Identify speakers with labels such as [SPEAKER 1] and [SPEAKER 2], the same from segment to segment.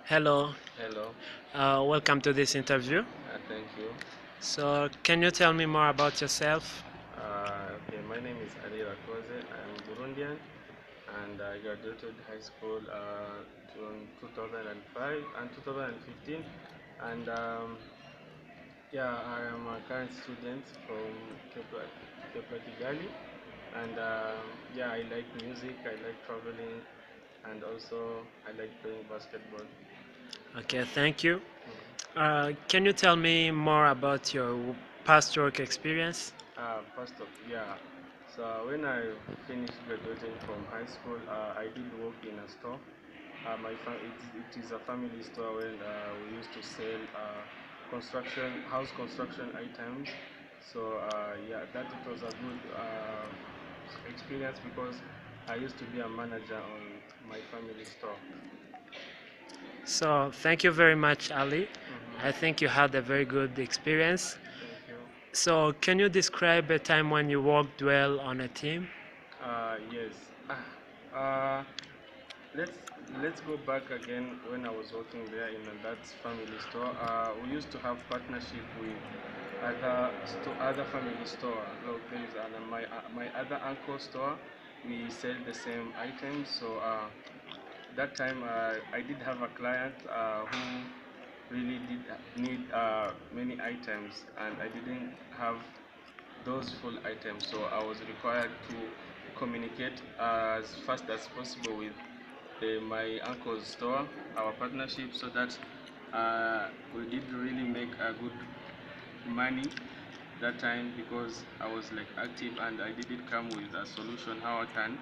[SPEAKER 1] Hello,
[SPEAKER 2] Hello,
[SPEAKER 1] welcome to this interview.
[SPEAKER 2] thank you.
[SPEAKER 1] So, can you tell me more about yourself?
[SPEAKER 2] Okay, my name is Ali Rakoze. I am Burundian and I graduated high school in 2005 and 2015. And yeah, I am a current student from Kepler Kigali. And yeah, I like music, I like traveling, and also I like playing basketball.
[SPEAKER 1] Okay, thank you.
[SPEAKER 2] Mhm.
[SPEAKER 1] Can you tell me more about your past work experience?
[SPEAKER 2] First of yeah. So when I finished graduating from high school, I did work in a store. It is a family store where we used to sell house construction items. So yeah, that it was a good experience because I used to be a manager on my family store.
[SPEAKER 1] So, thank you very much, Ali. I
[SPEAKER 2] Hmm.
[SPEAKER 1] think you had a very good experience.
[SPEAKER 2] Thank you.
[SPEAKER 1] So, can you describe a time when you worked well on a team?
[SPEAKER 2] Yes. Uh, let's let's go back again when I was working there in that family store. We used to have partnership with other family store. Look, there is my other uncle store. We sell the same items. So that time I did have a client who really did need many items, and I didn't have those full items. So I was required to communicate as fast as possible with my uncle's store, our partnership, so that we did really make a good money that time because I was like active and I did come with a solution how I can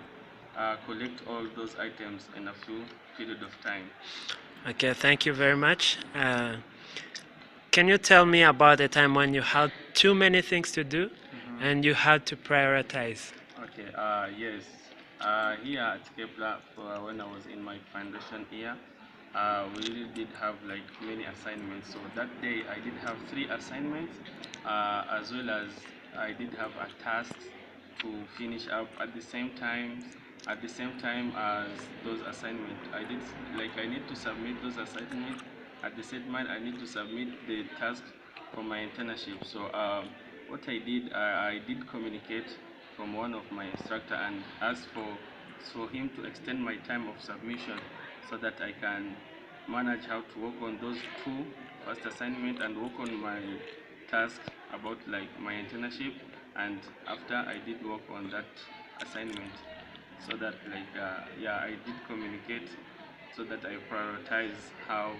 [SPEAKER 2] collect all those items in a few period of time.
[SPEAKER 1] Okay, thank you very much. Can you tell me about a time when you had too many things to do and
[SPEAKER 2] Hmm.
[SPEAKER 1] you had to prioritize?
[SPEAKER 2] Okay, yes. Here at Kepler, for when I was in my foundation year, we really did have like many assignments. So that day I did have three assignments, as well as I did have a task to finish up at the same time. At the same time as those assignments, I need to submit those assignments. At the same time, I need to submit the task for my internship. So what I did communicate from one of my instructor and asked for him to extend my time of submission so that I can manage how to work on those two first assignment and work on my task about like my internship. And after I did work on that assignment, so that yeah, I did communicate so that I prioritize how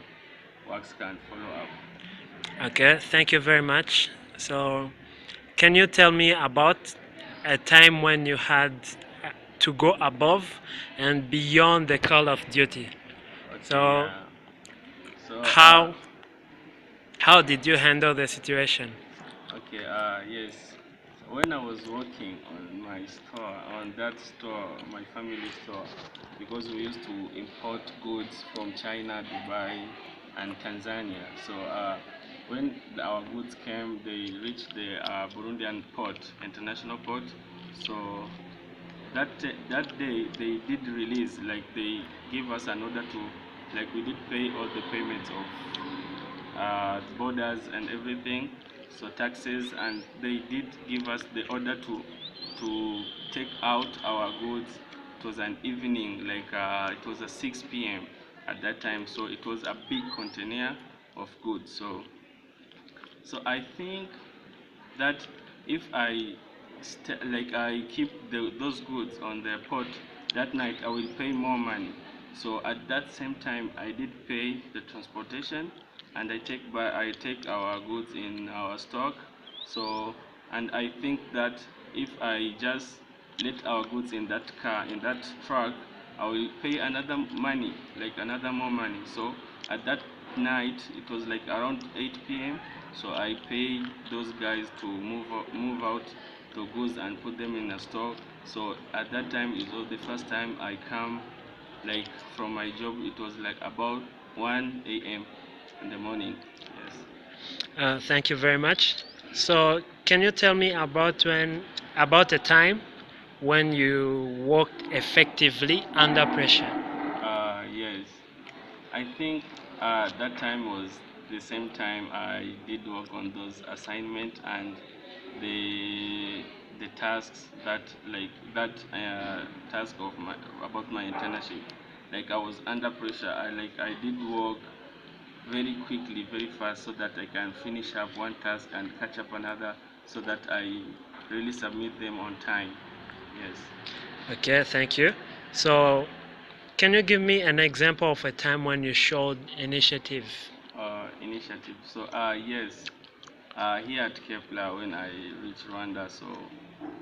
[SPEAKER 2] works can follow up.
[SPEAKER 1] Okay, thank you very much. So, can you tell me about a time when you had to go above and beyond the call of duty?
[SPEAKER 2] Okay,
[SPEAKER 1] So,
[SPEAKER 2] yeah. So
[SPEAKER 1] how did you handle the situation?
[SPEAKER 2] okay, yes. When I was working on my store, on that store, my family store, because we used to import goods from China, Dubai, and Tanzania. So when our goods came, they reached the Burundian port, international port. So that day they did release, like they give us an order to, like we did pay all the payments of borders and everything, so taxes, and they did give us the order to take out our goods. It was an evening, like it was a 6 p.m. at that time, so it was a big container of goods. So I think that if I keep those goods on the port that night, I will pay more money. So at that same time, I did pay the transportation, and I take our goods in our stock. So, and I think that if I just let our goods in that car, in that truck, I will pay another money, like another more money. So at that night, it was like around 8 p.m. So I paid those guys to move out the goods and put them in a store. So at that time, it was the first time I come like from my job. It was like about 1 a.m. in the morning. Yes.
[SPEAKER 1] Thank you very much. So, can you tell me about a time when you worked effectively under pressure?
[SPEAKER 2] Yes. I think that time was the same time I did work on those assignments and the the tasks that task of my about my internship. Like I was under pressure. I did work very quickly, very fast, so that I can finish up one task and catch up another, so that I really submit them on time. Yes.
[SPEAKER 1] Okay, thank you. So, can you give me an example of a time when you showed initiative?
[SPEAKER 2] Initiative. So yes, here at Kepler, when I reached Rwanda, so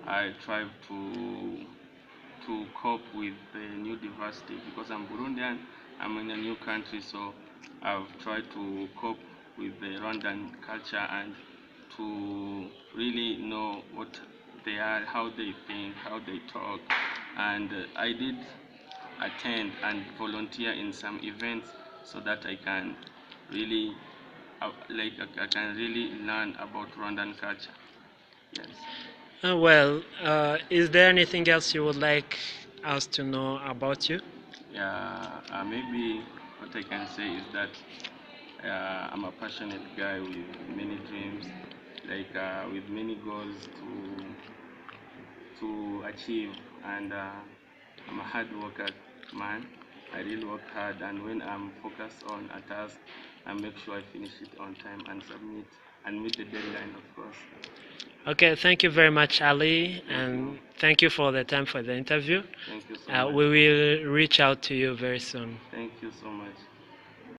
[SPEAKER 2] I tried to cope with the new diversity because I'm Burundian. I'm in a new country, so I've tried to cope with the Rwandan culture and to really know what they are, how they think, how they talk, and I did attend and volunteer in some events so that I can really I can really learn about Rwandan culture. Yes.
[SPEAKER 1] Is there anything else you would like us to know about you?
[SPEAKER 2] Yeah. Maybe what I can say is that I'm a passionate guy with many dreams, with many goals to achieve, and I'm a hard worker man. I really work hard, and when I'm focused on a task, I make sure I finish it on time and submit and meet the deadline, of course.
[SPEAKER 1] Okay, thank you very much, Ali,
[SPEAKER 2] Thank you.
[SPEAKER 1] and thank you for the time for the interview.
[SPEAKER 2] Thank you so much.
[SPEAKER 1] We will reach out to you very soon.
[SPEAKER 2] Thank you so much.